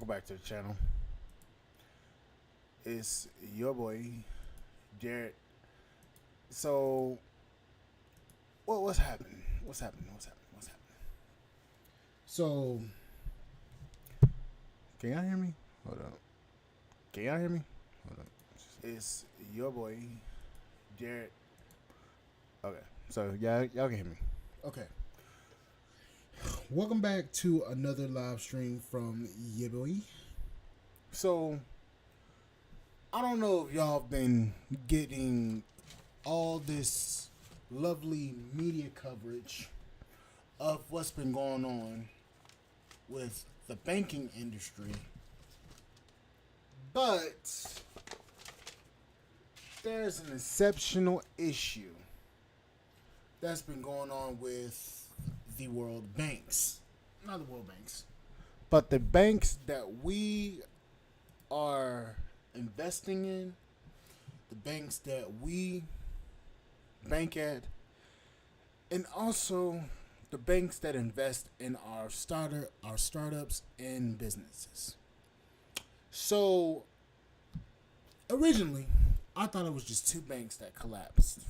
welcome back to the channel. It's your boy, Jared. So, what's happening? What's happening? So, can y'all hear me? Hold up. Can y'all hear me? Hold up. It's your boy, Jared. Okay, so y'all can hear me. Okay. Welcome back to another live stream from your boy. So, I don't know if y'all been getting all this lovely media coverage of what's been going on with the banking industry, but there's an exceptional issue that's been going on with the world banks. Not the world banks, but the banks that we are investing in, the banks that we bank at, and also the banks that invest in our startups and businesses. So originally, I thought it was just two banks that collapsed.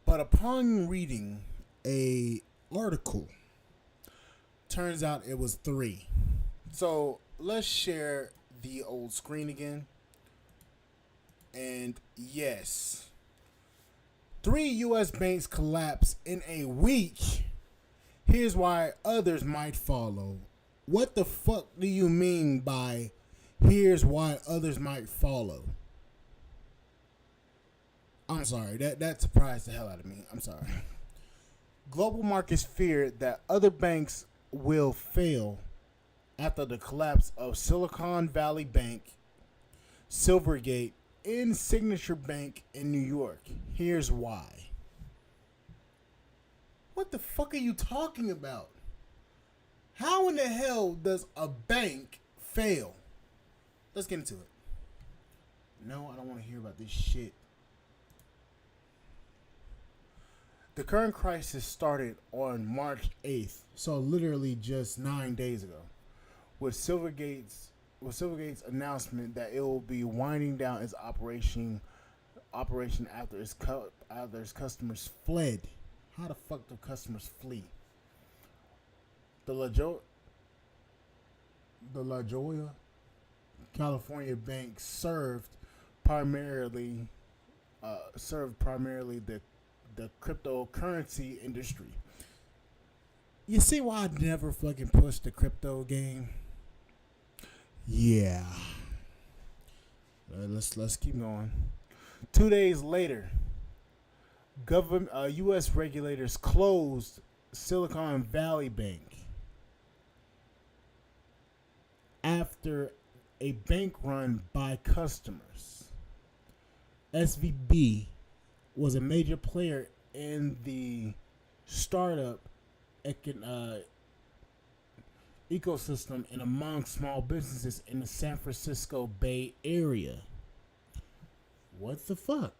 But upon reading a article, turns out it was three. So let's share the old screen again. And yes, 3 U.S. banks collapse in a week. Here's why others might follow. What the fuck do you mean by here's why others might follow? I'm sorry, that surprised the hell out of me. I'm sorry. Global markets fear that other banks will fail after the collapse of Silicon Valley Bank, Silvergate, and Signature Bank in New York. Here's why. What the fuck are you talking about? How in the hell does a bank fail? Let's get into it. No, I don't want to hear about this shit. The current crisis started on March 8th, so literally just 9 days ago, with Silvergate's announcement that it will be winding down its operation after its customers fled. How the fuck do customers flee? The La Jolla, California bank served primarily the cryptocurrency industry. You see why I never fucking pushed the crypto game? Yeah. Let's keep going. 2 days later, U.S. regulators closed Silicon Valley Bank after a bank run by customers. SVB was a major player in the startup ecosystem and among small businesses in the San Francisco Bay Area. What the fuck?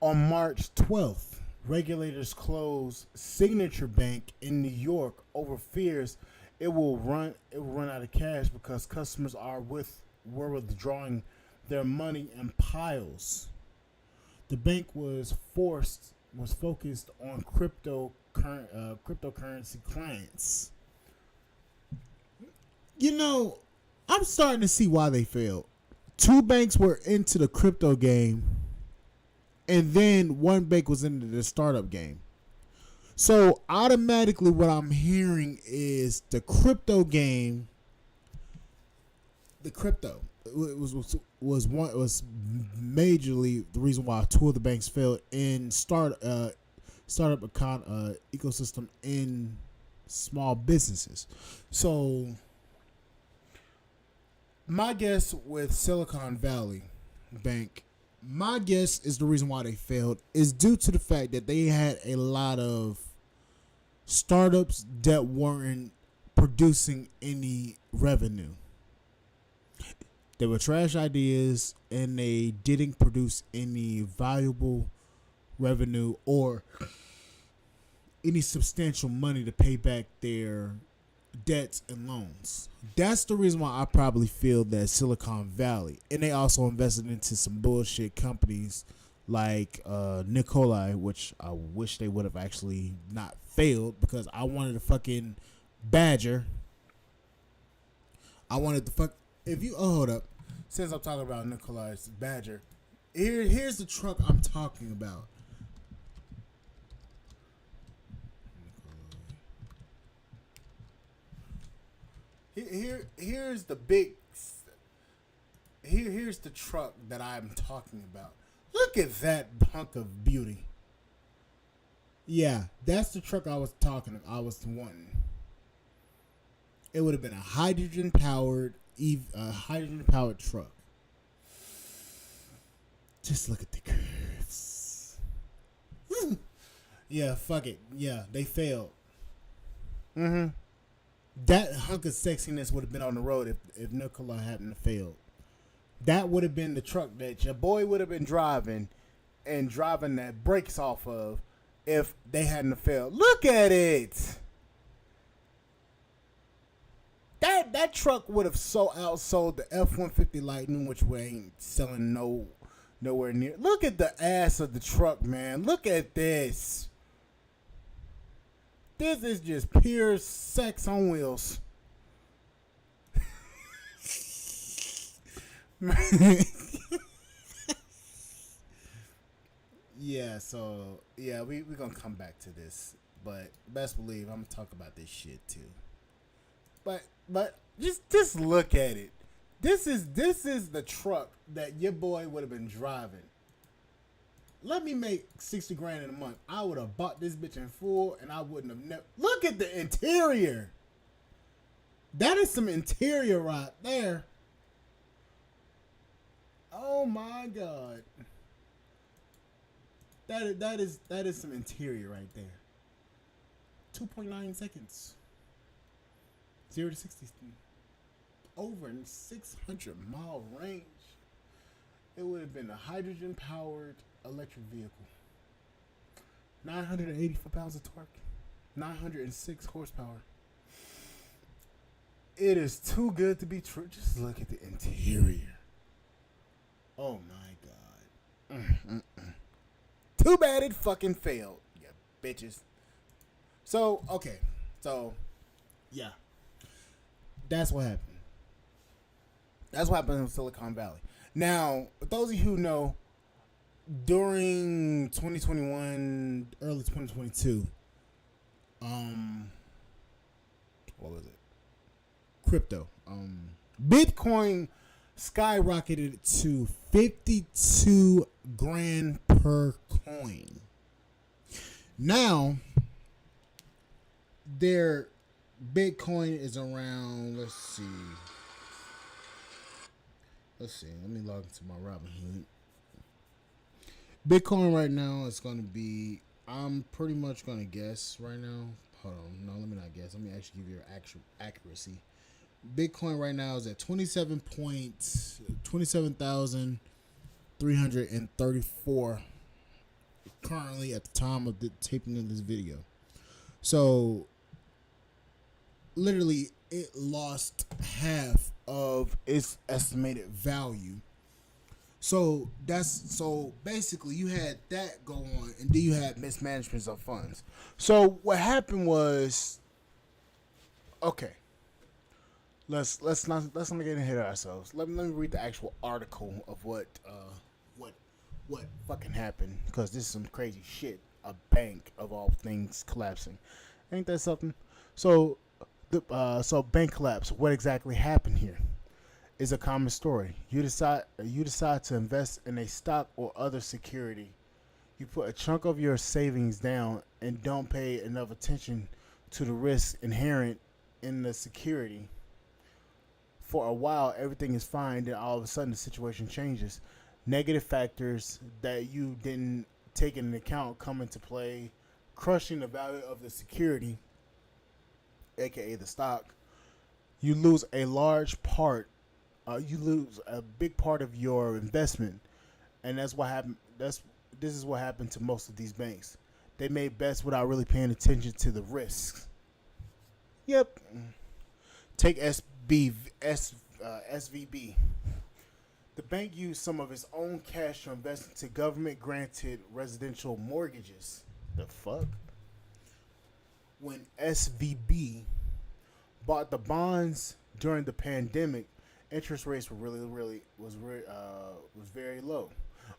On March 12th, regulators closed Signature Bank in New York over fears it will run out of cash because customers were withdrawing their money in piles. The bank was focused on cryptocurrency clients. You know, I'm starting to see why they failed. 2 banks were into the crypto game, and then 1 bank was into the startup game. So automatically what I'm hearing is the crypto game, was majorly the reason why 2 of the banks failed in startup ecosystem in small businesses. So my guess with Silicon Valley Bank, my guess is the reason why they failed is due to the fact that they had a lot of startups that weren't producing any revenue. They were trash ideas and they didn't produce any valuable revenue or any substantial money to pay back their debts and loans. That's the reason why I probably feel that Silicon Valley, and they also invested into some bullshit companies like Nikolai, which I wish they would have actually not failed because I wanted a fucking Badger. I wanted the fuck. If you hold up, since I'm talking about Nikolai's Badger, here's the truck I'm talking about. Here's the big. Here's the truck that I'm talking about. Look at that hunk of beauty. Yeah, that's the truck I was wanting. It would have been a hydrogen powered truck. Just look at the curves. Yeah, fuck it. Yeah, they failed. Mm-hmm. That hunk of sexiness would have been on the road if Nikola hadn't failed. That would have been the truck that your boy would have been driving and driving that brakes off of if they hadn't failed. Look at it. That truck would have outsold the F-150 Lightning, which we ain't selling nowhere near. Look at the ass of the truck, man. Look at this. This is just pure sex on wheels. Yeah, so yeah, we're gonna come back to this, but best believe I'm gonna talk about this shit too. But just look at it. This is the truck that your boy would have been driving. Let me make 60 grand in a month. I would have bought this bitch in full, and I wouldn't have never. Look at the interior. That is some interior right there. Oh my god. That is some interior right there. 2.9 seconds. 0 to 60. Over 600-mile range. It would have been a hydrogen-powered electric vehicle. 984 pounds of torque. 906 horsepower. It is too good to be true. Just look at the interior. Oh my god. Too bad it fucking failed, you bitches. So, okay. So, yeah. That's what happened. That's what happened in Silicon Valley. Now, for those of you who know, during 2021, early 2022, what was it? Crypto. Bitcoin skyrocketed to 52 grand per coin. Now, their Bitcoin is around, let's see. Let me log into my Robinhood. Bitcoin right now is going to be, I'm pretty much going to guess right now. Hold on. No, let me not guess. Let me actually give you your actual accuracy. Bitcoin right now is at 27,334 currently at the time of the taping of this video. So, literally, it lost half of its estimated value. So basically you had that go on, and then you had mismanagement of funds. So what happened was, okay, let's not get ahead of ourselves. Let me read the actual article of what fucking happened, because this is some crazy shit. A bank of all things collapsing, ain't that something? So bank collapse. What exactly happened here is a common story. You decide to invest in a stock or other security. You put a chunk of your savings down and don't pay enough attention to the risks inherent in the security. For a while, everything is fine. Then all of a sudden, the situation changes. Negative factors that you didn't take into account come into play, crushing the value of the security, aka the stock. You lose a large part. You lose a big part of your investment, and that's what happened. This is what happened to most of these banks. They made bets without really paying attention to the risks. Yep. Take SVB. The bank used some of its own cash to invest into government granted residential mortgages. The fuck? When SVB bought the bonds during the pandemic, interest rates were was very low.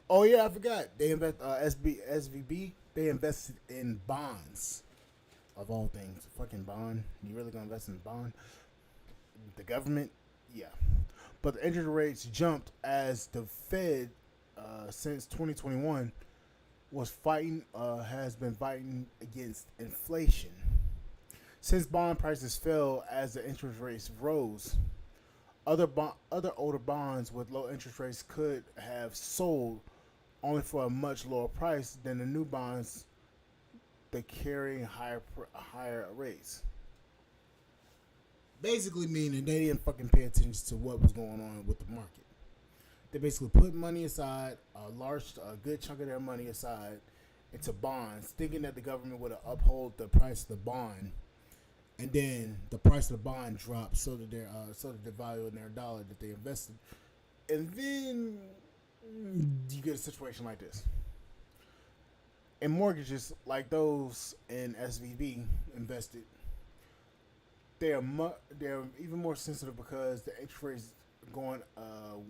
Oh yeah, I forgot. They invest SVB. They invested in bonds of all things. Fucking bond. You really gonna invest in a bond? The government? Yeah. But the interest rates jumped as the Fed, since 2021, has been fighting against inflation. Since bond prices fell as the interest rates rose, other older bonds with low interest rates could have sold only for a much lower price than the new bonds that carry higher rates. Basically meaning they didn't fucking pay attention to what was going on with the market. They basically put money aside, a good chunk of their money aside, into bonds, thinking that the government would uphold the price of the bond, and then the price of the bond dropped, so that the value in their dollar that they invested, and then you get a situation like this. In mortgages like those in SVB invested, they're even more sensitive because the interest rates going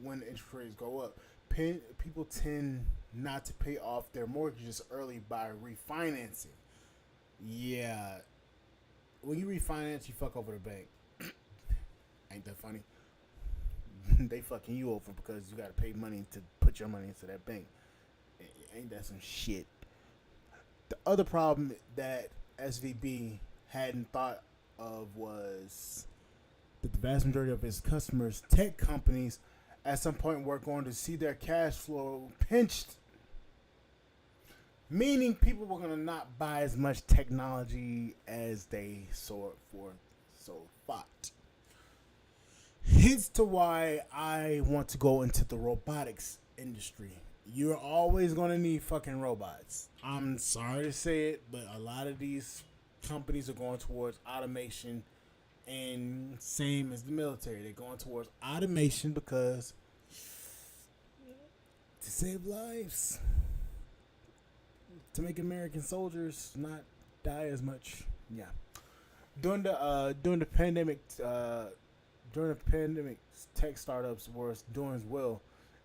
when the interest rates go up, people tend not to pay off their mortgages early by refinancing. Yeah, when you refinance, you fuck over the bank. Ain't that funny? They fucking you over because you got to pay money to put your money into that bank. Ain't that some shit? The other problem that SVB hadn't thought of was that the vast majority of its customers, tech companies, at some point were going to see their cash flow pinched. Meaning people were going to not buy as much technology as they so thought. Hence to why I want to go into the robotics industry. You're always going to need fucking robots. I'm sorry to say it, but a lot of these companies are going towards automation, and same as the military. They're going towards automation because to save lives, to make American soldiers not die as much. Yeah. During the pandemic, tech startups were doing as well,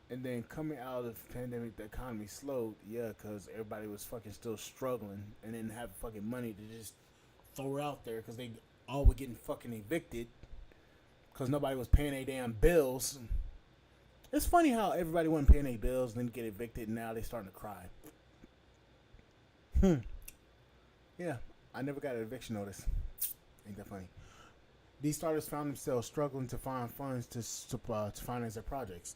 and then coming out of the pandemic, the economy slowed. Yeah, because everybody was fucking still struggling and didn't have fucking money to just throw out there because they all were getting fucking evicted because nobody was paying their damn bills. It's funny how everybody wasn't paying their bills and then get evicted, and now they starting to cry. Yeah, I never got an eviction notice. Ain't that funny? These startups found themselves struggling to find funds to finance their projects.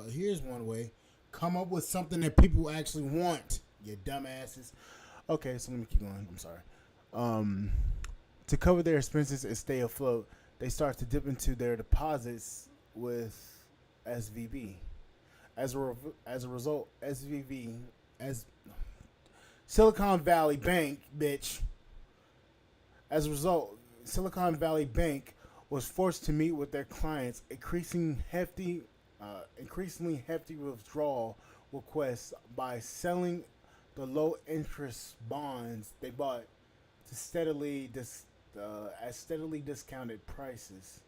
Here's one way: come up with something that people actually want. You dumbasses. Okay, so let me keep going. I'm sorry. To cover their expenses and stay afloat, they start to dip into their deposits with SVB. As a result, as Silicon Valley Bank, bitch. As a result, Silicon Valley Bank was forced to meet with their clients, increasingly hefty withdrawal requests by selling the low interest bonds they bought to at steadily discounted prices,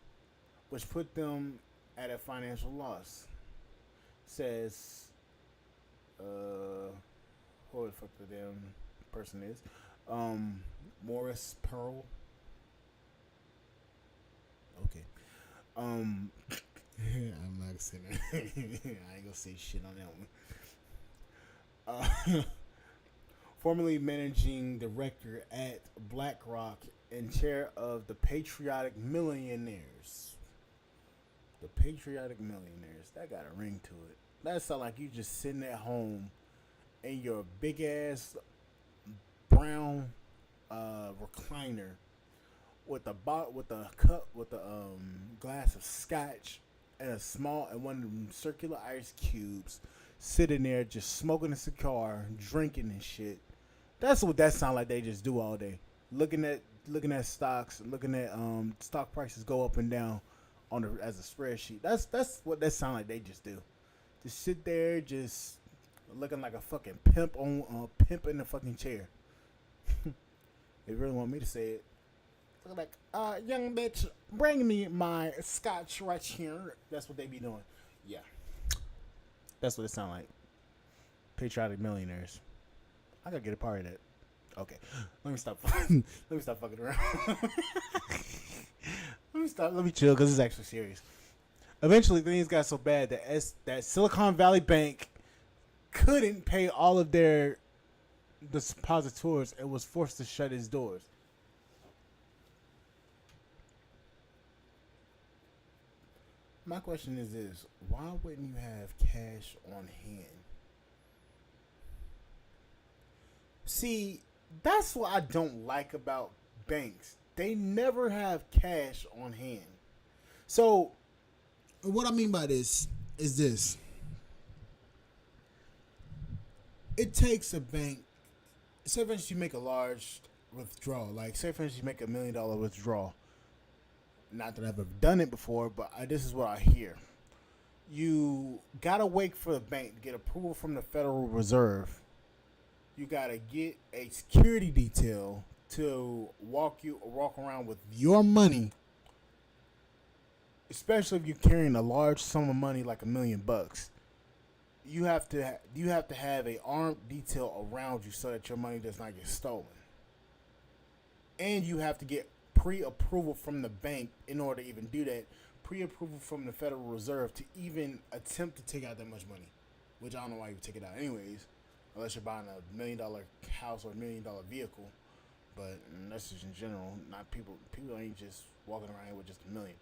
which put them at a financial loss. Says, who the fuck the damn person is? Morris Pearl. Okay. I'm not gonna say that. I ain't gonna say shit on that one. Formerly managing director at BlackRock and chair of the Patriotic Millionaires. The Patriotic Millionaires. That got a ring to it. That sound like you just sitting at home in your big ass brown recliner with a glass of scotch and one of them circular ice cubes, sitting there just smoking a cigar, drinking and shit. That's what that sound like they just do all day. Looking looking at stocks, looking at stock prices go up and down on the as a spreadsheet. That's what that sound like they just do. Just sit there, just looking like a fucking pimp on pimp in the fucking chair. They really want me to say it. Look like, young bitch, bring me my scotch right here. That's what they be doing. Yeah, that's what it sound like. Patriotic millionaires. I gotta get a part of that. Okay, let me stop. Let me stop fucking around. let me stop. Let me chill because it's actually serious. Eventually, things got so bad that Silicon Valley Bank couldn't pay all of their depositors and was forced to shut its doors. My question is this: why wouldn't you have cash on hand? See, that's what I don't like about banks. They never have cash on hand. So, what I mean by this is this: it takes a bank. Say, for instance, you make a large withdrawal. Like, say, for instance, you make $1 million withdrawal. Not that I've ever done it before, but this is what I hear. You gotta wait for the bank to get approval from the Federal Reserve. You gotta get a security detail to walk around with your money, especially if you're carrying a large sum of money like $1 million. You have to have a armed detail around you so that your money does not get stolen, and you have to get pre-approval from the bank in order to even do that. Pre-approval from the Federal Reserve to even attempt to take out that much money, which I don't know why you would take it out anyways, unless you're buying $1 million house or $1 million vehicle. But that's just in general. Not people. People ain't just walking around here with just $1 million,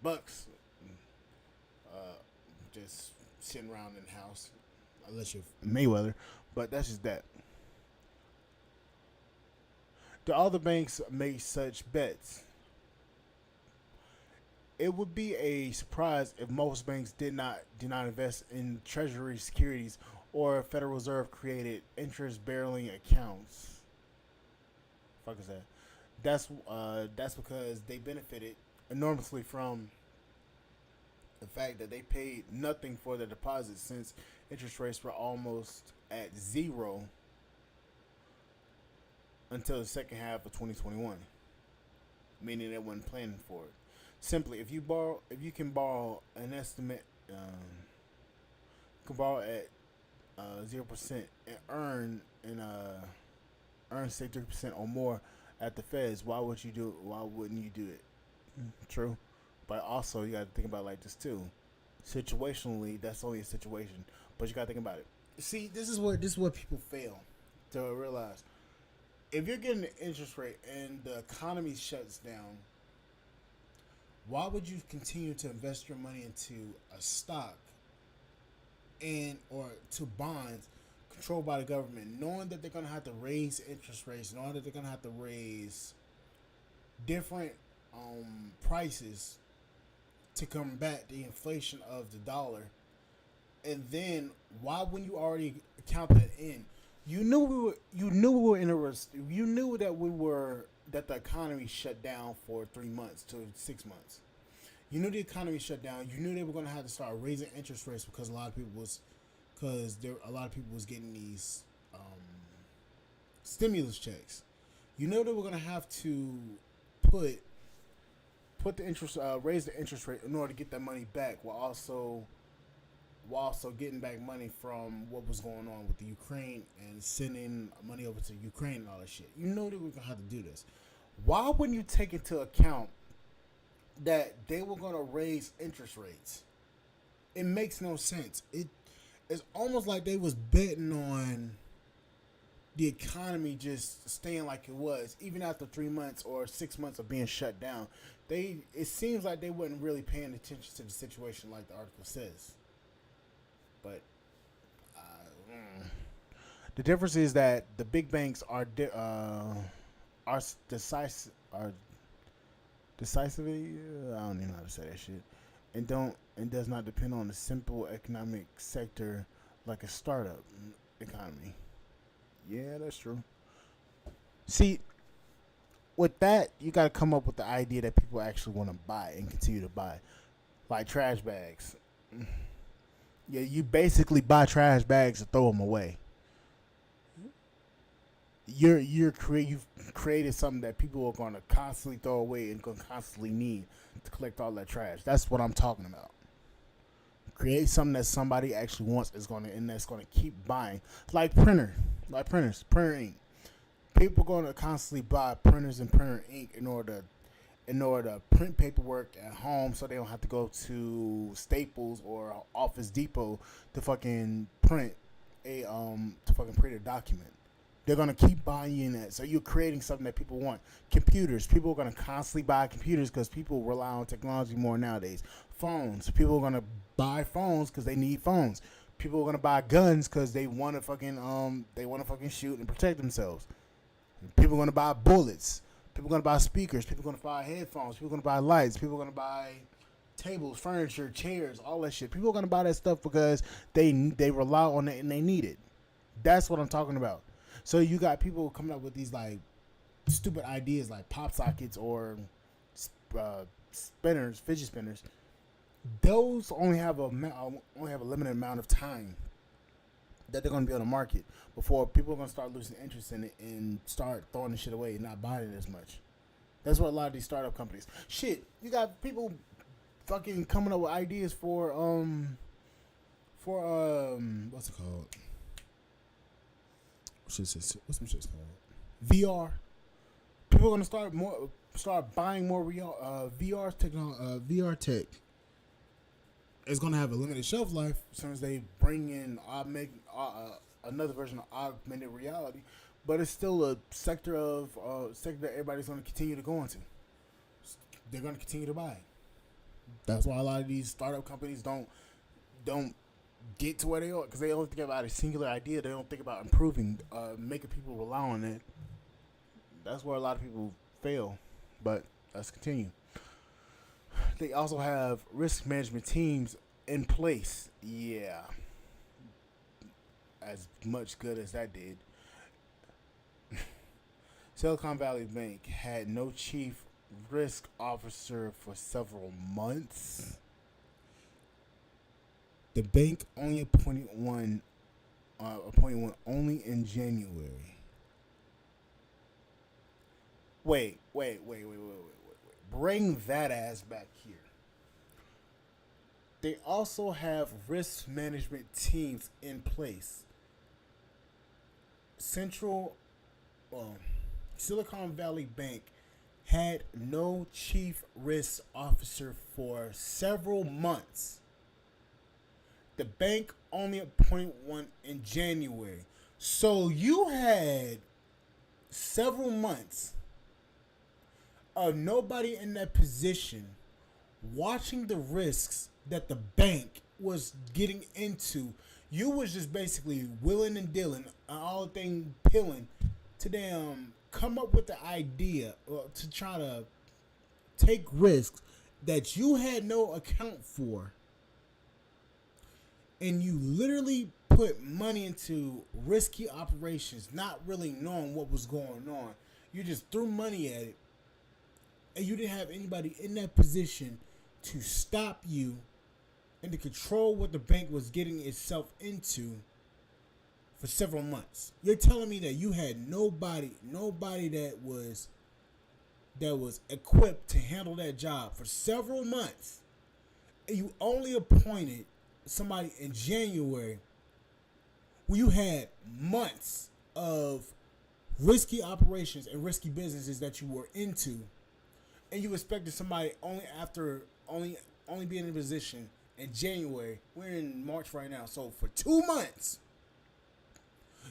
just sitting around in the house, unless you're Mayweather. But that's just that. Do all the banks make such bets? It would be a surprise if most banks do not invest in Treasury securities or Federal Reserve created interest-bearing accounts. Fuck is that? That's because they benefited enormously from the fact that they paid nothing for their deposits since interest rates were almost at zero until the second half of 2021, meaning they weren't planning for it. Simply, if you can borrow an estimate, can borrow at 0% and earn say 3% or more at the Feds. Why would you do it? Why wouldn't you do it? True, but also you got to think about it like this too. Situationally, that's only a situation, but you got to think about it. See, this is where people fail to realize. If you're getting an interest rate and the economy shuts down, why would you continue to invest your money into a stock and or to bonds controlled by the government, knowing that they're going to have to raise interest rates, knowing that they're going to have to raise different prices to combat the inflation of the dollar? And then why wouldn't you already count that in? You knew that the economy shut down for 3 months to 6 months. You knew the economy shut down. You knew they were going to have to start raising interest rates because a lot of people was getting these stimulus checks. You know they were going to have to put the interest raise the interest rate in order to get that money back, while also getting back money from what was going on with the Ukraine and sending money over to Ukraine and all that shit. You know they were going to have to do this. Why wouldn't you take into account that they were going to raise interest rates? It makes no sense. It's almost like they was betting on the economy just staying like it was, even after 3 months or 6 months of being shut down. It seems like they wasn't really paying attention to the situation like the article says. But the difference is that the big banks are decisive. Decisively, I don't even know how to say that shit, and does not depend on a simple economic sector like a startup economy. Yeah, that's true. See, with that, you got to come up with the idea that people actually want to buy and continue to buy, like trash bags. Yeah, you basically buy trash bags to throw them away. You've created something that people are going to constantly throw away and going to constantly need to collect all that trash. That's what I'm talking about. Create something that somebody actually wants is going to and that's going to keep buying, like printers, printer ink. People are going to constantly buy printers and printer ink in order to print paperwork at home, so they don't have to go to Staples or Office Depot to fucking print a document. They're gonna keep buying that, so you're creating something that people want. Computers, people are gonna constantly buy computers because people rely on technology more nowadays. Phones, people are gonna buy phones because they need phones. People are gonna buy guns because they want to fucking shoot and protect themselves. People are gonna buy bullets. People are gonna buy speakers. People are gonna buy headphones. People are gonna buy lights. People are gonna buy tables, furniture, chairs, all that shit. People are gonna buy that stuff because they rely on it and they need it. That's what I'm talking about. So you got people coming up with these like stupid ideas like pop sockets or spinners, fidget spinners. Those only have a limited amount of time that they're going to be on the market before people are going to start losing interest in it and start throwing the shit away and not buying it as much. That's what a lot of these startup companies. Shit, you got people fucking coming up with ideas for what's it called? What's some shit called? VR. People are gonna start buying more VR tech. It's gonna have a limited shelf life as soon as they bring in another version of augmented reality, but it's still a sector that everybody's gonna continue to go into. They're gonna continue to buy. That's why a lot of these startup companies don't get to where they are because they only think about a singular idea. They don't think about improving, making people rely on it. That's where a lot of people fail. But let's continue. They also have risk management teams in place. Yeah, as much good as that did. Silicon Valley Bank had no chief risk officer for several months. The bank only appointed one only in January. Wait. Bring that ass back here. They also have risk management teams in place. Central Silicon Valley Bank had no chief risk officer for several months. The bank only appointed one in January. So you had several months of nobody in that position watching the risks that the bank was getting into. You was just basically willing and dealing, all thing pilling, to come up with the idea to try to take risks that you had no account for. And you literally put money into risky operations, not really knowing what was going on. You just threw money at it, and you didn't have anybody in that position to stop you and to control what the bank was getting itself into for several months. You're telling me that you had nobody that was equipped to handle that job for several months, and you only appointed somebody in January when you had months of risky operations and risky businesses that you were into, and you expected somebody only being in a position in January. We're in March right now, so for 2 months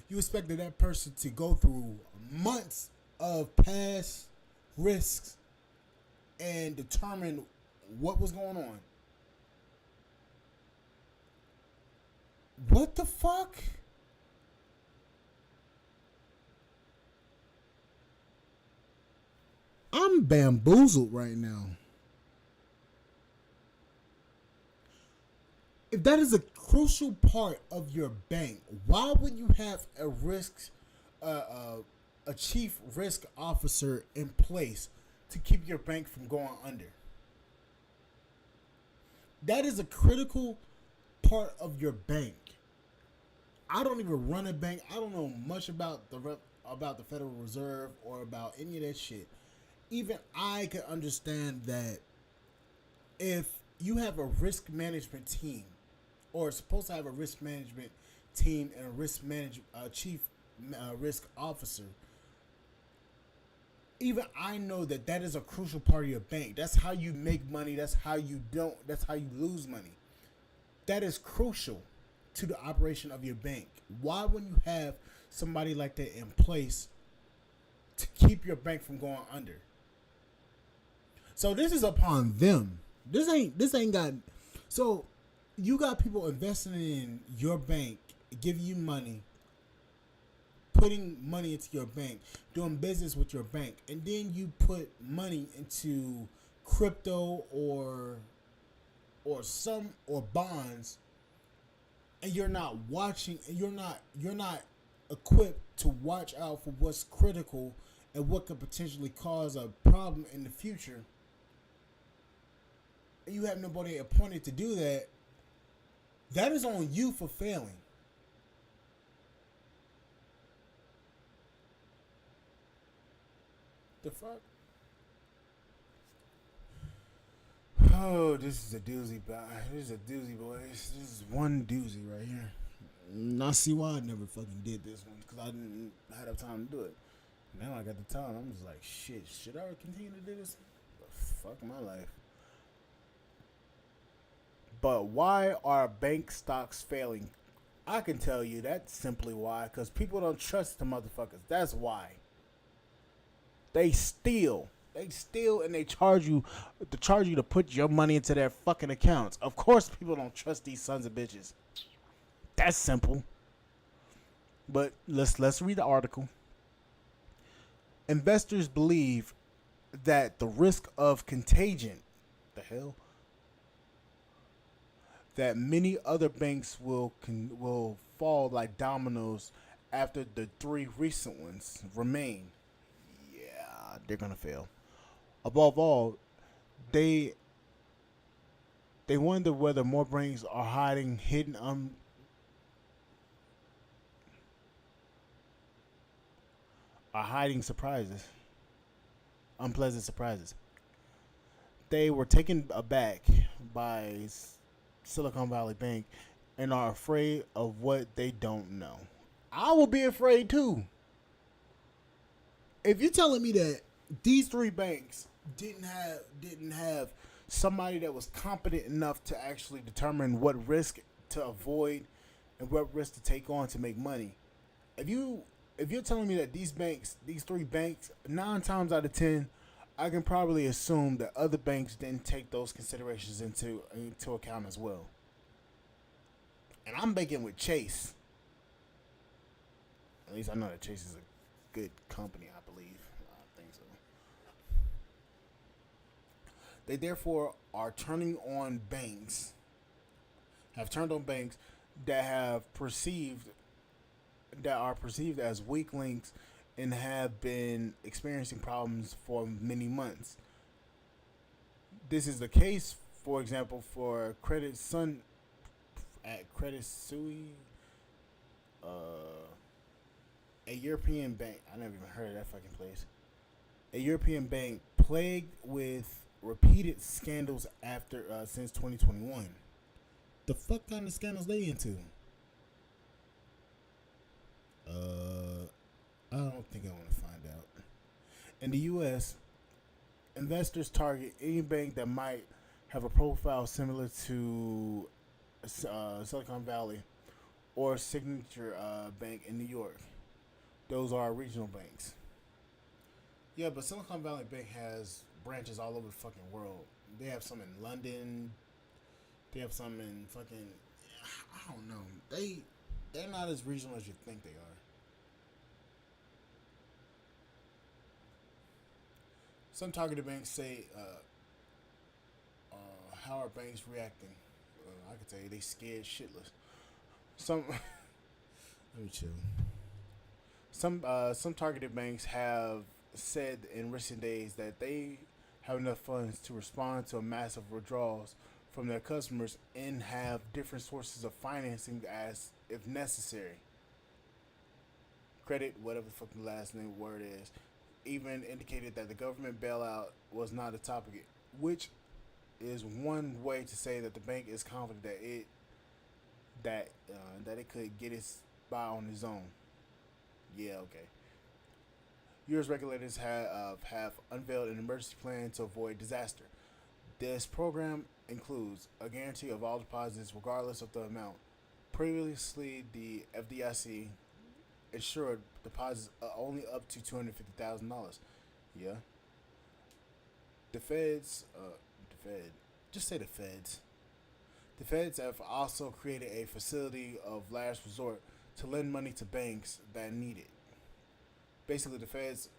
you expected that person to go through months of past risks and determine what was going on. What the fuck? I'm bamboozled right now. If that is a crucial part of your bank, why would you have a a chief risk officer in place to keep your bank from going under. That is a critical part of your bank. I don't even run a bank. I don't know much about the Federal Reserve or about any of that shit. Even I can understand that if you have a risk management team, or supposed to have a risk management team and a chief risk officer, even I know that that is a crucial part of your bank. That's how you make money. That's how you don't. That's how you lose money. That is crucial to the operation of your bank. Why wouldn't you have somebody like that in place to keep your bank from going under? So this is upon them. This ain't got. So you got people investing in your bank, giving you money, putting money into your bank, doing business with your bank, and then you put money into crypto or bonds, and you're not watching, you're not equipped to watch out for what's critical and what could potentially cause a problem in the future. And you have nobody appointed to do that. That is on you for failing. The fuck? Oh, this is a doozy, boys. This is one doozy right here. And I see why I never fucking did this one, because I didn't have time to do it. Now I got the time. I'm just like, shit. Should I continue to do this? Fuck my life. But why are bank stocks failing? I can tell you that's simply why. Because people don't trust the motherfuckers. That's why. They steal. They steal and they charge you to put your money into their fucking accounts. Of course people don't trust these sons of bitches. That's simple. But let's read the article. Investors believe that the risk of contagion, the hell, that many other banks will fall like dominoes after the three recent ones remain. Yeah, they're gonna fail. Above all, they wonder whether more banks are hiding surprises, unpleasant surprises. They were taken aback by Silicon Valley Bank and are afraid of what they don't know. I will be afraid too. If you're telling me that these three banks didn't have somebody that was competent enough to actually determine what risk to avoid and what risk to take on to make money, if you're telling me that these three banks, 9 times out of 10, I can probably assume that other banks didn't take those considerations into account as well. And I'm banking with Chase. At least I know that Chase is a good company, I believe. I think so. They therefore are have turned on banks that are perceived as weak links and have been experiencing problems for many months. This is the case, for example, for Credit Suisse, a European bank. I never even heard of that fucking place. A European bank plagued with repeated scandals since 2021. The fuck kind of scandals they into? I don't think I want to find out. In the U.S., investors target any bank that might have a profile similar to Silicon Valley or Signature Bank in New York. Those are regional banks. Yeah, but Silicon Valley Bank has branches all over the fucking world. They have some in London. They have some in fucking, I don't know. They're not as regional as you think they are. Some targeted banks say, how are banks reacting? I can tell you they scared shitless. Let me chill. Some targeted banks have said in recent days that they have enough funds to respond to a massive withdrawals from their customers and have different sources of financing as if necessary. Credit, whatever the fucking last name word is, even indicated that the government bailout was not a topic, which is one way to say that the bank is confident that it could get its by on its own. Yeah, okay. U.S. regulators have unveiled an emergency plan to avoid disaster. This program includes a guarantee of all deposits, regardless of the amount. Previously, the FDIC insured deposits only up to $250,000. Yeah, the Fed, just say the Feds. The Feds have also created a facility of last resort to lend money to banks that need it. Basically, the Feds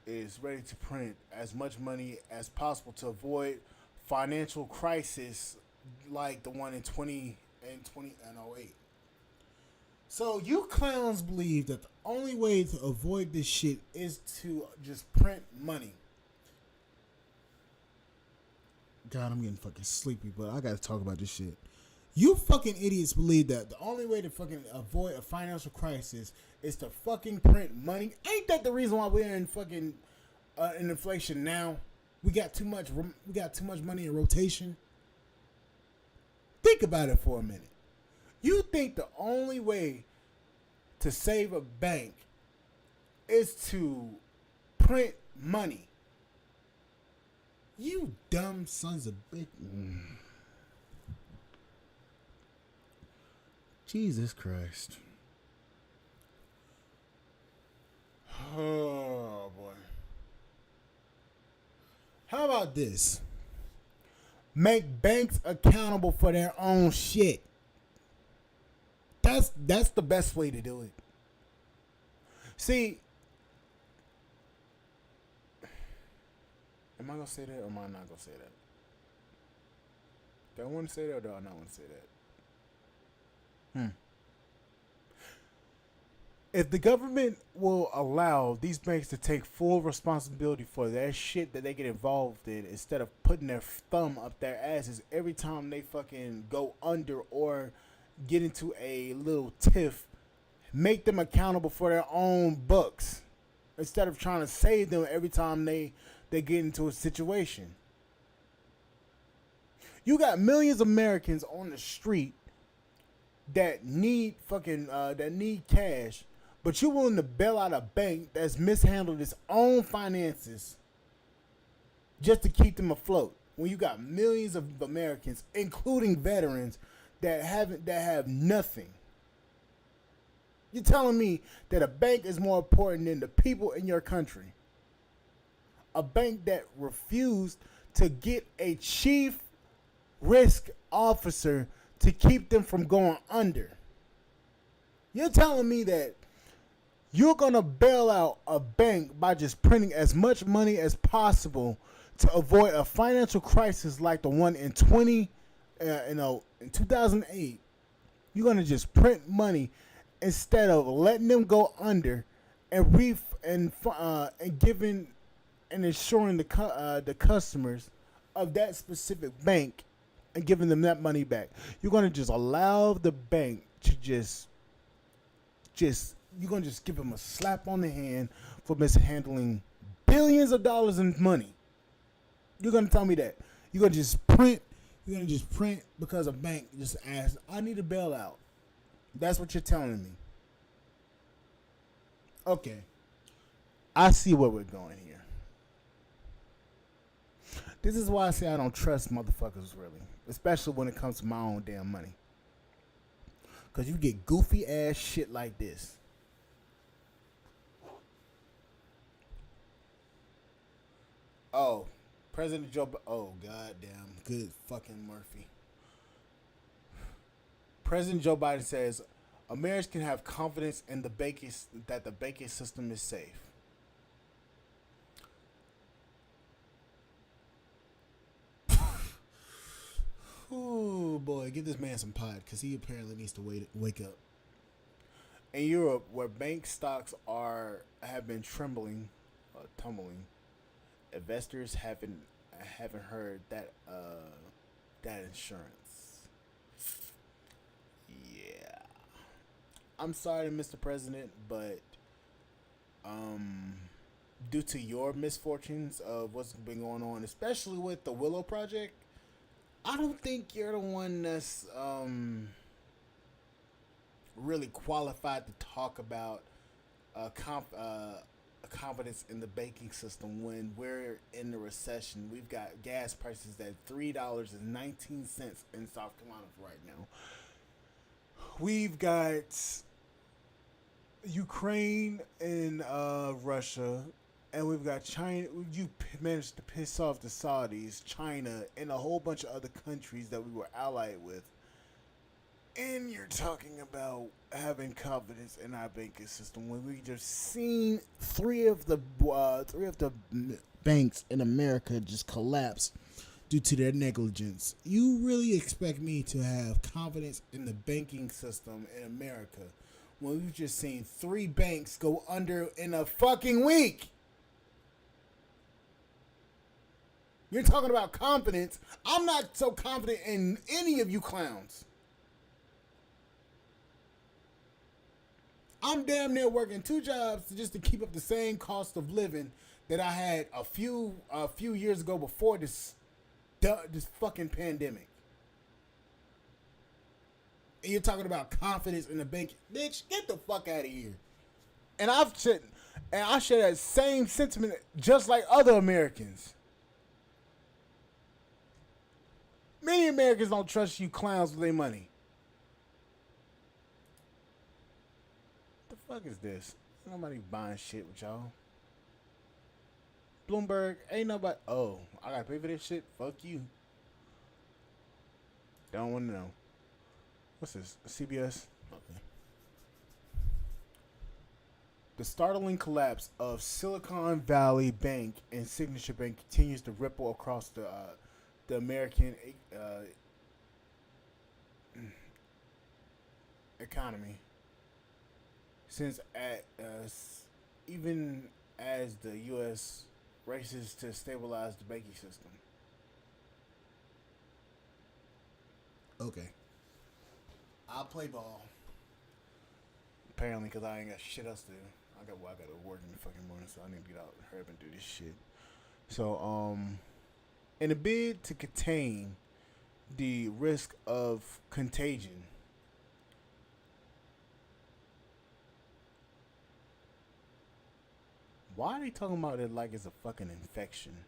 is ready to print as much money as possible to avoid financial crisis like the one in 2008. So you clowns believe that the only way to avoid this shit is to just print money. God, I'm getting fucking sleepy, but I gotta talk about this shit. You fucking idiots believe that the only way to fucking avoid a financial crisis is to fucking print money. Ain't that the reason why we're in fucking in inflation now? We got too much. We got too much money in rotation. Think about it for a minute. You think the only way to save a bank is to print money? You dumb sons of bitch. Jesus Christ. Oh boy. How about this? Make banks accountable for their own shit. That's the best way to do it. See, am I gonna say that or am I not gonna say that? Do I want to say that or do I not want to say that? If the government will allow these banks to take full responsibility for their shit that they get involved in instead of putting their thumb up their asses every time they fucking go under or get into a little tiff, make them accountable for their own books instead of trying to save them every time they get into a situation. You got millions of Americans on the street that need cash, but you willing to bail out a bank that's mishandled its own finances just to keep them afloat. When you got millions of Americans, including veterans, that have nothing. You're telling me that a bank is more important than the people in your country? A bank that refused to get a chief risk officer to keep them from going under. You're telling me that you're going to bail out a bank by just printing as much money as possible to avoid a financial crisis like the one in 2008. You're going to just print money instead of letting them go under and giving and ensuring the customers of that specific bank and giving them that money back. You're going to just allow the bank to just you're going to just give them a slap on the hand for mishandling billions of dollars in money. You're going to tell me that you're going to just print because a bank just asked, I need a bailout. That's what you're telling me. Okay. I see where we're going here. This is why I say I don't trust motherfuckers really. Especially when it comes to my own damn money. Because you get goofy ass shit like this. Oh, oh, goddamn. Good fucking Murphy. President Joe Biden says Americans can have confidence in that the banking system is safe. Oh boy, give this man some pot because he apparently needs to wake up. in Europe, where bank stocks are have been tumbling, investors haven't heard that insurance. Yeah, I'm sorry, Mr. President, but um, due to your misfortunes of what's been going on, especially with the Willow Project, I don't think you're the one that's really qualified to talk about confidence in the banking system when we're in the recession. We've got gas prices at $3.19 in South Carolina right now. We've got Ukraine and Russia, and we've got China. You managed to piss off the Saudis, China, and a whole bunch of other countries that we were allied with. And you're talking about having confidence in our banking system when we just seen three of the banks in America just collapse due to their negligence. You really expect me to have confidence in the banking system in America when we've just seen three banks go under in a fucking week? You're talking about confidence. I'm not so confident in any of you clowns. I'm damn near working two jobs just to keep up the same cost of living that I had a few years ago before this fucking pandemic. And you're talking about confidence in the bank, bitch. Get the fuck out of here. And I share that same sentiment just like other Americans. Many Americans don't trust you clowns with their money. Fuck is this? Nobody buying shit with y'all. Bloomberg, ain't nobody. Oh, I gotta pay for this shit? Fuck you. Don't want to know. What's this? CBS? Okay. The startling collapse of Silicon Valley Bank and Signature Bank continues to ripple across the American economy. Since even as the U.S. races to stabilize the banking system. Okay. I'll play ball. Apparently, because I ain't got shit else to do. I got to work in the fucking morning, so I need to get out and hurry up and do this shit. So, in a bid to contain the risk of contagion, why are they talking about it like it's a fucking infection?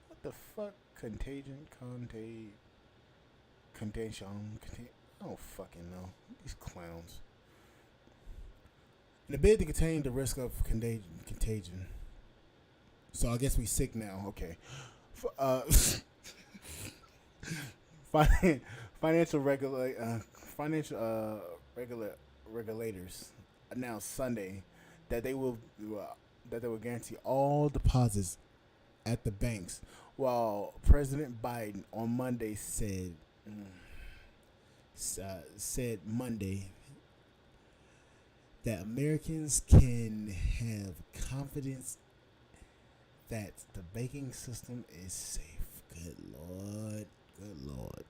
What the fuck? Contagion? Contagion? I don't fucking know. These clowns. In a bid to contain the risk of contagion. So I guess we sick now. Okay. Financial regulators announced Sunday that they will guarantee all deposits at the banks, while President Biden on Monday said Monday that Americans can have confidence that the banking system is safe. Good Lord.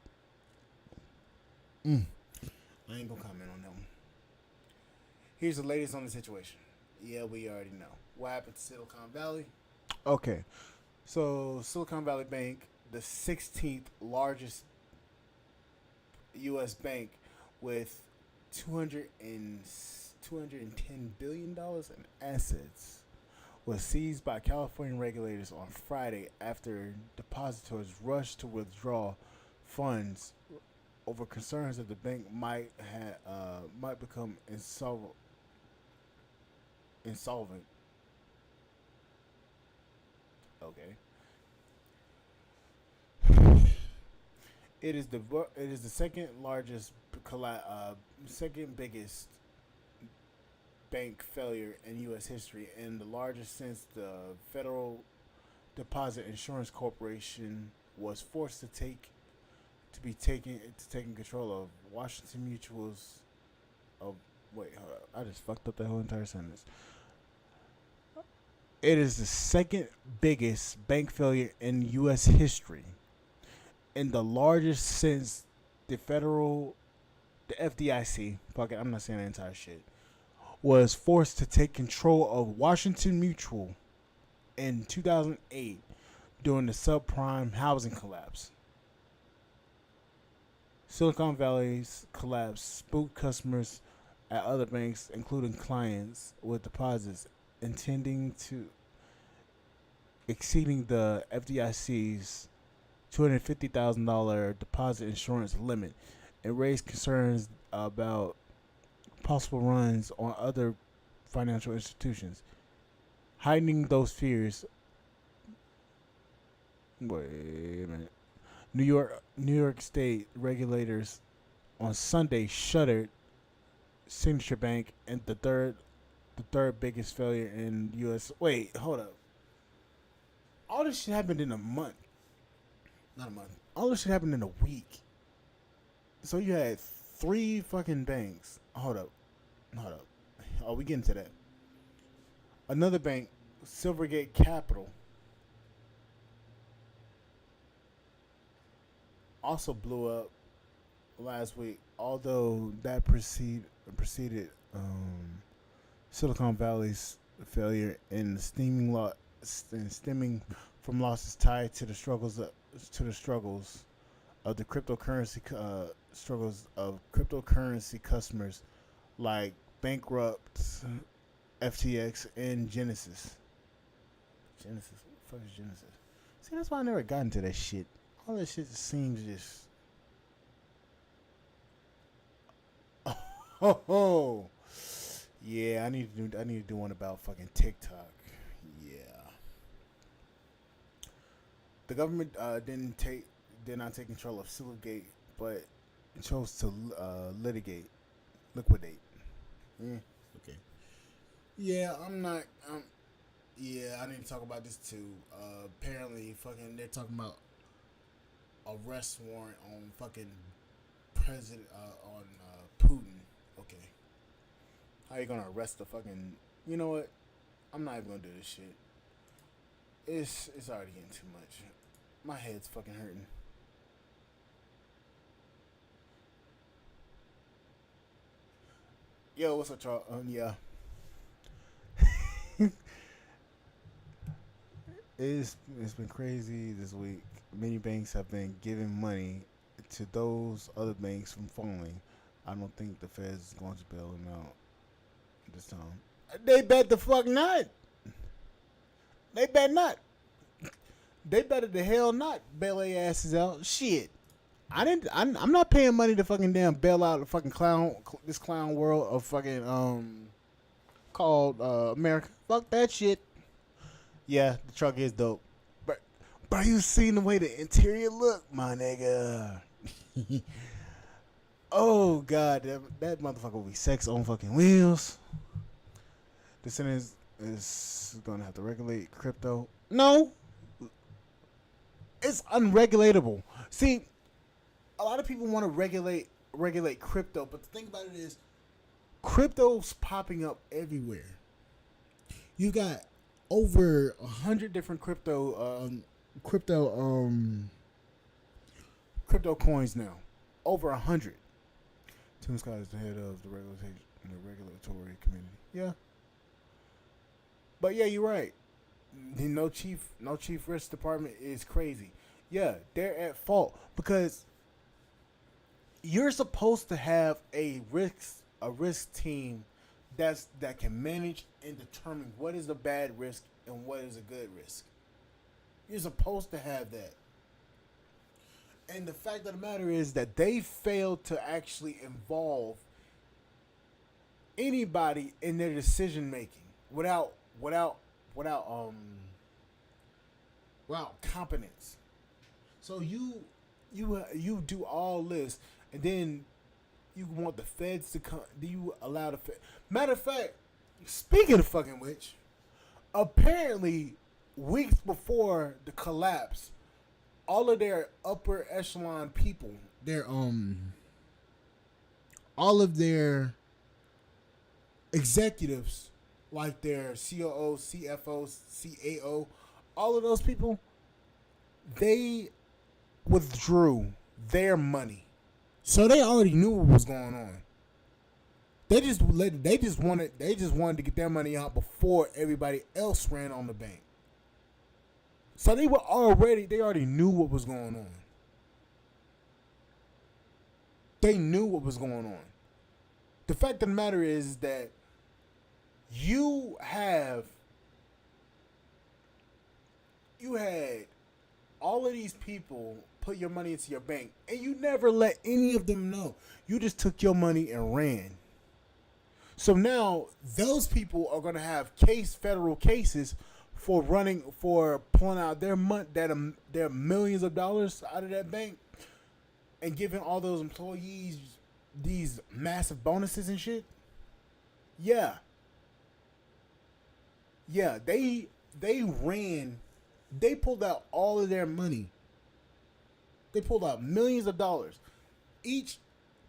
I ain't gonna comment on that one. Here's the latest on the situation. Yeah, we already know. What happened to Silicon Valley? Okay. So, Silicon Valley Bank, the 16th largest U.S. bank with $210 billion in assets, was seized by California regulators on Friday after depositors rushed to withdraw funds over concerns that the bank might become insolvent. Okay. It is the second biggest bank failure in U.S. history, and the largest since the Federal Deposit Insurance Corporation was forced to taking control of Washington Mutual's of. Wait, hold up. I just fucked up the whole entire sentence. It is the second biggest bank failure in U.S. history, and the largest since the FDIC. Fuck it, I'm not saying the entire shit. Was forced to take control of Washington Mutual in 2008 during the subprime housing collapse. Silicon Valley's collapse spooked customers at other banks, including clients with deposits intending to exceeding the FDIC's $250,000 deposit insurance limit, and raised concerns about possible runs on other financial institutions. Heightening those fears. Wait a minute. New York State regulators on Sunday shuttered Signature Bank and the third biggest failure in U.S. Wait, hold up. All this shit happened in a month. Not a month. All this shit happened in a week. So you had three fucking banks. Hold up. Oh, we getting to that. Another bank, Silvergate Capital, also blew up last week. Although that preceded Silicon Valley's failure and stemming from losses tied to the struggles of the cryptocurrency customers like bankrupt FTX and Genesis. Genesis, what the fuck is Genesis? See, that's why I never got into that shit. All that shit just seems just. Oh, yeah. I need to do one about fucking TikTok. Yeah. The government did not take control of Silvergate, but chose to liquidate. Yeah. Okay. Yeah, I'm not. Yeah, I need to talk about this too. Apparently, fucking, they're talking about arrest warrant on fucking president on Putin. Okay, how you gonna arrest the fucking? You know what? I'm not even gonna do this shit. It's already getting too much. My head's fucking hurting. Yo, what's up, Charles? Yeah. It's been crazy this week. Many banks have been giving money to those other banks from falling. I don't think the Fed's is going to bail them out this time. They bet the fuck not. They bet not. They better the hell not bail their asses out. Shit. I'm not paying money to fucking damn bail out the fucking this clown world of fucking called America. Fuck that shit. Yeah, the truck is dope. But you seen the way the interior look, my nigga? Oh god, that motherfucker will be sex on fucking wheels. The Senate is gonna have to regulate crypto. No, it's unregulatable. See, a lot of people want to regulate crypto, but the thing about it is, crypto's popping up everywhere. You got over 100 different crypto coins now. Over 100. Tim Scott is the head of the regulatory community. Yeah. But yeah, you're right. The no chief risk department is crazy. Yeah, they're at fault because you're supposed to have a risk team that can manage and determine what is a bad risk and what is a good risk. You're supposed to have that. And the fact of the matter is that they failed to actually involve anybody in their decision making without competence. So you do all this, and then you want the feds to come. Do you allow the feds? Matter of fact, speaking of fucking which, apparently weeks before the collapse, all of their upper echelon people, all of their executives, like their COO, CFO, CAO, all of those people, they withdrew their money, so they already knew what was going on. They just wanted to get their money out before everybody else ran on the bank. So they already knew what was going on. They knew what was going on. The fact of the matter is that you have you had all of these people put your money into your bank and you never let any of them know. You just took your money and ran. So now those people are going to have federal cases for pulling out their millions of dollars out of that bank and giving all those employees these massive bonuses and shit. Yeah. Yeah, they ran, they pulled out all of their money. They pulled out millions of dollars. Each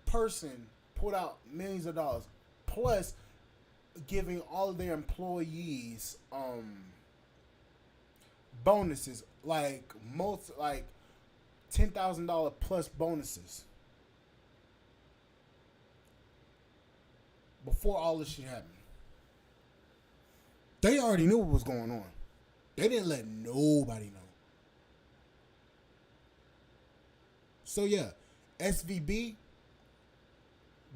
person pulled out millions of dollars, plus giving all of their employees bonuses, like $10,000 plus bonuses before all this shit happened. They already knew what was going on. They didn't let nobody know. So yeah, SVB,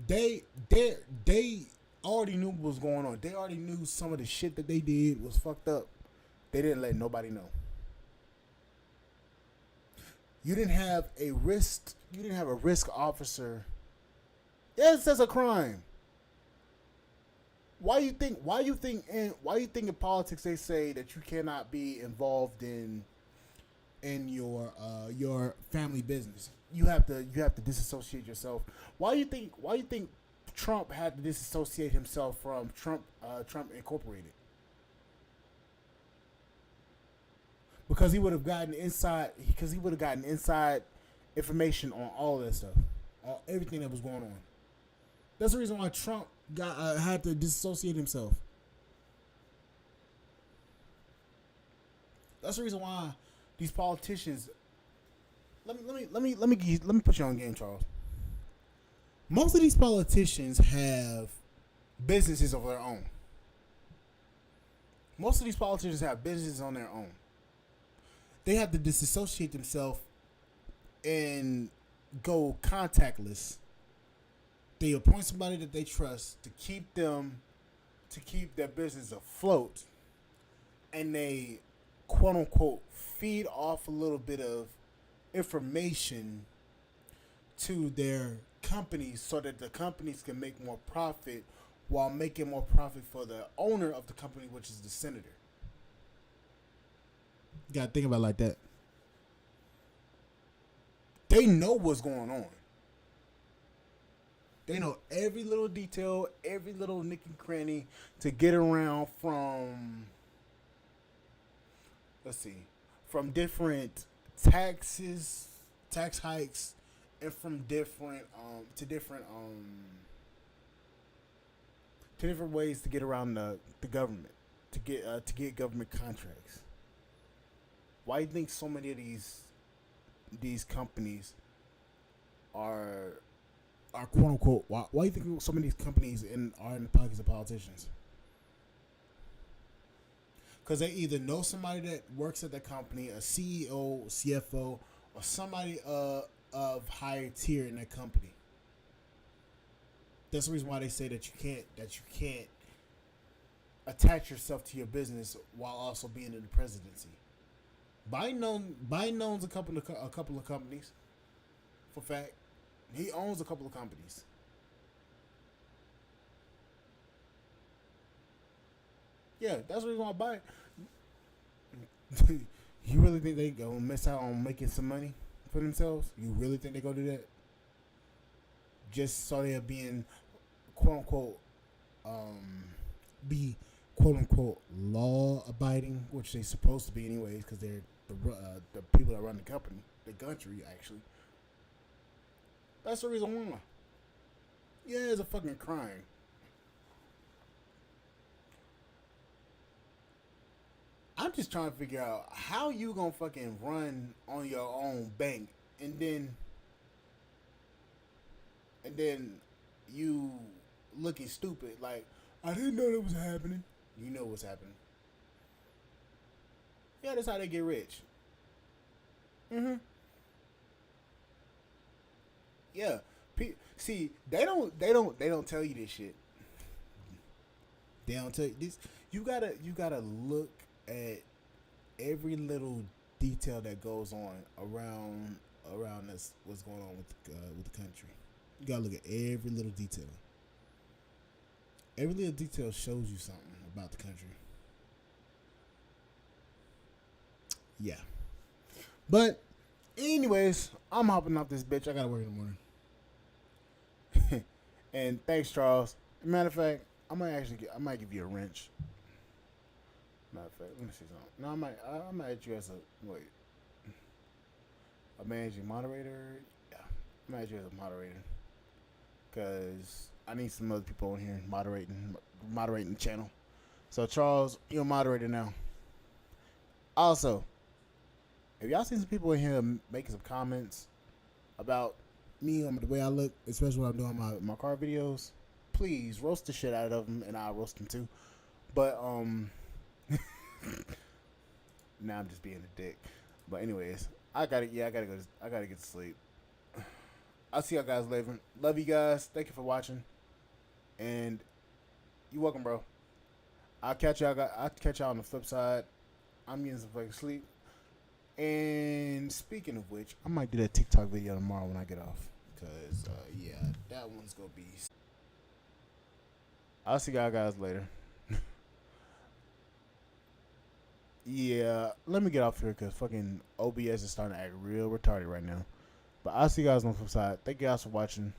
they already knew what was going on. They already knew some of the shit that they did was fucked up. They didn't let nobody know. You didn't have a risk officer. Yes, that's a crime. Why you think in politics they say that you cannot be involved in your family business? You have to disassociate yourself. Why you think Trump had to disassociate himself from Trump Incorporated? Because he would have gotten inside information on all that stuff, everything that was going on. That's the reason why Trump had to disassociate himself. That's the reason why these politicians. Let me put you on game, Charles. Most of these politicians have businesses of their own. Most of these politicians have businesses on their own. They have to disassociate themselves and go contactless. They appoint somebody that they trust to keep their business afloat, and they quote unquote feed off a little bit of information to their companies so that the companies can make more profit while making more profit for the owner of the company, which is the senator. You gotta think about it like that. They know what's going on. They know every little detail, every little nick and cranny to get around from different taxes, tax hikes, and from different ways to get around the government, to get government contracts. Why do you think so many of these companies are quote unquote? Why do you think so many of these companies are in the pockets of politicians? Because they either know somebody that works at the company, a CEO, CFO, or somebody of higher tier in that company. That's the reason why they say that you can't attach yourself to your business while also being in the presidency. Biden owns a couple of companies. For fact, he owns a couple of companies. Yeah, that's the reason why Biden. You really think they gonna miss out on making some money for themselves? You really think they gonna do that? Just so they're being quote unquote be quote unquote law abiding, which they're supposed to be anyways, because they're the people that run the company, the country actually. That's the reason why. Yeah, it's a fucking crime. I'm just trying to figure out how you gonna fucking run on your own bank, and then you looking stupid like I didn't know that was happening. You know what's happening. Yeah, that's how they get rich. Mm-hmm. Yeah. See, they don't tell you this shit. They don't tell you this. You gotta look at every little detail that goes on around this. What's going on with the country? You gotta look at every little detail. Every little detail shows you something about the country. Yeah. But anyways, I'm hopping off this bitch. I gotta work in the morning. And thanks, Charles. Matter of fact, I might give you a wrench. Matter of fact, let me see something. No, I might add you as a managing moderator. Yeah, I might add you as a moderator because I need some other people on here moderating the channel. So Charles, you're a moderator now. Also, if y'all seen some people in here making some comments about me on the way I look, especially when I'm doing my car videos, please roast the shit out of them, and I'll roast them too. But now I'm just being a dick. But anyways, I gotta go. I gotta get to sleep. I'll see y'all guys later. Love you guys. Thank you for watching, and you welcome, bro. I'll catch y'all on the flip side. I'm getting some fucking sleep. And speaking of which, I might do that TikTok video tomorrow when I get off. Cause yeah, that one's gonna be. I'll see y'all guys later. Yeah, let me get off here because fucking OBS is starting to act real retarded right now. But I'll see you guys on the flip side. Thank you guys for watching.